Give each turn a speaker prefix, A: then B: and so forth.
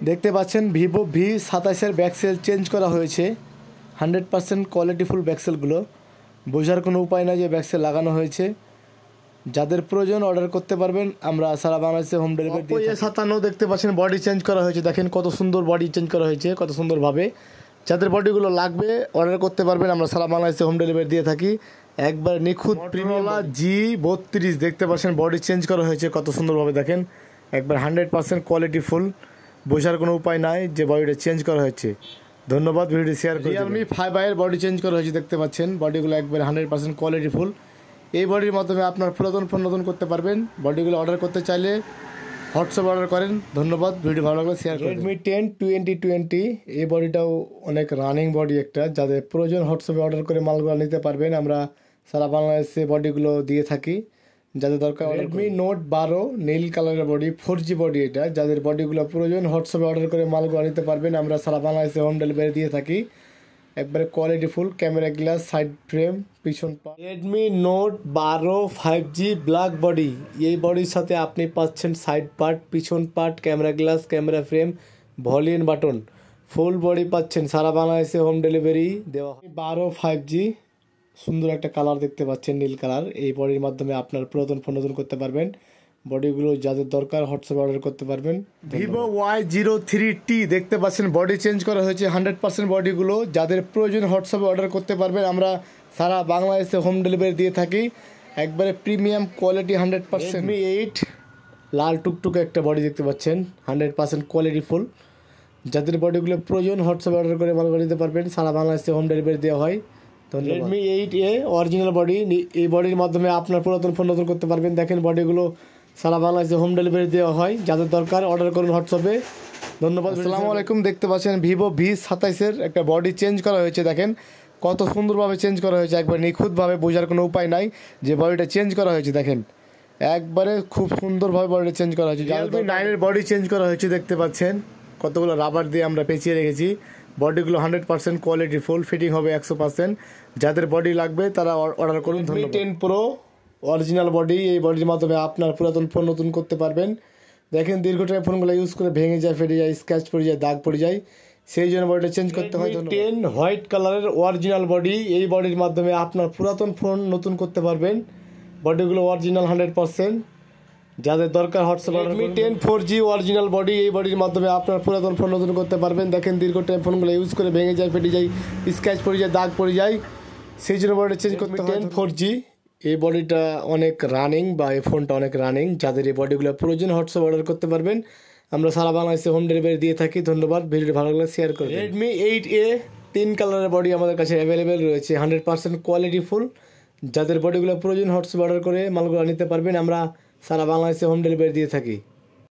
A: দেখতে পাচ্ছেন Vivo V27 back shell change করা হয়েছে 100% কোয়ালিটিফুল ব্যাকসেলগুলো বোঝার কোনো উপায় নাই যে ব্যাকসেল লাগানো হয়েছে। যাদের প্রয়োজন অর্ডার করতে পারবেন, আমরা সারা বাংলাদেশে হোম ডেলিভারি দিয়ে থাকি। 57 দেখতে পাচ্ছেন বডি চেঞ্জ করা হয়েছে, দেখেন কত সুন্দর বডি চেঞ্জ করা হয়েছে, কত সুন্দরভাবে। যাদের বডিগুলো লাগবে অর্ডার করতে পারবেন, আমরা সারা বাংলাদেশে হোম ডেলিভারি দিয়ে থাকি। একবার নিখুঁত প্রিমিয়াম G32 দেখতে পাচ্ছেন বডি চেঞ্জ করা হয়েছে কত সুন্দরভাবে, দেখেন একবার 100% কোয়ালিটিফুল, বোঝার কোনো উপায় নাই যে বডিটা চেঞ্জ করা হয়েছে। ধন্যবাদ, ভিডিওটি শেয়ার করুন। Realme 5i এর বডি চেঞ্জ করা হয়েছে, দেখতে পাচ্ছেন বডিগুলো একবার 100% কোয়ালিটিফুল। এই বডির মাধ্যমে আপনার পুরাতন ফোন নতুন করতে পারবেন। বডিগুলো অর্ডার করতে চাইলে হোয়াটসঅ্যাপ অর্ডার করেন। ধন্যবাদ, ভিডিও ভালো লাগলে শেয়ার করুন। Redmi 10 2020 এই বডিটাও অনেক রানিং বডি একটা, যাদের প্রয়োজন হোয়াটসঅ্যাপে অর্ডার করে মালগুলো নিতে পারবেন। আমরা সারা বাংলাদেশে বডিগুলো দিয়ে থাকি, যাদের দরকার। Redmi Note 12 নীল কালারের বডি, 4G বডি এটা, যাদের বডিগুলো প্রয়োজন হোয়াটসঅ্যাপে অর্ডার করে মালগুলো নিতে পারবেন। আমরা সারা বাংলাদেশে হোম ডেলিভারি দিয়ে থাকি। একবারে কোয়ালিটিফুল, ক্যামেরা গ্লাস, সাইড ফ্রেম, পিছন part. Redmi Note 12 5G black body, এই বডির সাথে আপনি পাচ্ছেন সাইড পার্ট, পিছন part, camera glass, camera frame, volume button, full body পাচ্ছেন। সারা বাংলাদেশে হোম ডেলিভারি দেওয়া হয়। 12 5G সুন্দর একটা কালার দেখতে পাচ্ছেন, নীল কালার। এই বডির মাধ্যমে আপনার পুরাতন ফোন নতুন করতে পারবেন। বডিগুলো যাদের দরকার হোয়াটসঅ্যাপে অর্ডার করতে পারবেন। Vivo Y03T দেখতে পাচ্ছেন বডি চেঞ্জ করা হয়েছে 100% বডিগুলো, যাদের প্রয়োজন হোয়াটসঅ্যাপে অর্ডার করতে পারবেন। আমরা সারা বাংলাদেশে হোম ডেলিভারি দিয়ে থাকি। একবারে প্রিমিয়াম কোয়ালিটি 100%। Redmi 8 লাল টুকটুকে একটা বডি দেখতে পাচ্ছেন, 100% কোয়ালিটিফুল। যাদের বডিগুলো প্রয়োজন হোয়াটসঅ্যাপে অর্ডার করে মালগুলো নিতে পারবেন। সারা বাংলাদেশে হোম ডেলিভারি দেওয়া হয়। Redmi 8A অরিজিনাল বডি, এই বডির মাধ্যমে আপনার পুরাতন ফোন নতুন করতে পারবেন। দেখেন বডিগুলো সারা বাংলাদেশে হোম ডেলিভারি দেওয়া হয়, যাদের দরকার অর্ডার করুন হোয়াটসঅ্যাপে। ধন্যবাদ। আসসালামু আলাইকুম, দেখতে পাচ্ছেন Vivo V27 একটা বডি চেঞ্জ করা হয়েছে, দেখেন কত সুন্দরভাবে চেঞ্জ করা হয়েছে, একবার নিখুঁতভাবে, বোঝার কোনো উপায় নাই যে বডিটা চেঞ্জ করা হয়েছে। দেখেন একবারে খুব সুন্দরভাবে বডিটা চেঞ্জ করা হয়েছে। Realme 9 এর বডি চেঞ্জ করা হয়েছে, দেখতে পাচ্ছেন কতগুলো রাবার দিয়ে আমরা পেঁচিয়ে রেখেছি। বডিগুলো 100% কোয়ালিটিফুল, ফিটিং হবে 100%। যাদের বডি লাগবে তারা অর্ডার করুন। ধন্যবাদ। 10 Pro অরিজিনাল বডি, এই বডির মাধ্যমে আপনার পুরাতন ফোন নতুন করতে পারবেন। দেখেন দীর্ঘ টাইম ফোনগুলো ইউজ করে ভেঙে যায়, ফেটে যায়, স্ক্র্যাচ পড়ে যায়, দাগ পড়ে যায়, সেই জন্য বডিটা চেঞ্জ করতে হয়। 10 হোয়াইট কালারের অরিজিনাল বডি, এই বডির মাধ্যমে আপনার পুরাতন ফোন নতুন করতে পারবেন। বডিগুলো অরিজিনাল 100%, যাদের দরকার হোয়াটসঅ্যাপ অর্ডার করুন। 10 4G অরিজিনাল বডি, এই বডির মাধ্যমে আপনার পুরাতন ফোন নতুন করতে পারবেন। দেখেন দীর্ঘ টাইম ফোনগুলো ইউজ করে ভেঙে যায়, ফেটে যায়, স্ক্র্যাচ পড়ে যায়, দাগ পড়ে যায়, সেই জন্য বডিটা চেঞ্জ করতে হয়। 10 4G এই বডিটা অনেক রানিং, বা এই ফোনটা অনেক রানিং। যাদের এই বডিগুলো প্রয়োজন হোয়াটসঅ্যাপ অর্ডার করতে পারবেন। আমরা সারা বাংলাদেশে হোম ডেলিভারি দিয়ে থাকি। ধন্যবাদ, ভিডিওটি ভালো লাগলে শেয়ার করুন। Redmi 8A 3 কালারের বডি আমাদের কাছে অ্যাভেলেবেল রয়েছে, 100% কোয়ালিটিফুল। যাদের বডিগুলো প্রয়োজন হোয়াটসঅ্যাপ অর্ডার করে মালগুলো নিতে পারবেন। আমরা সারা বাংলাদেশে হোম ডেলিভারি দিয়ে থাকি।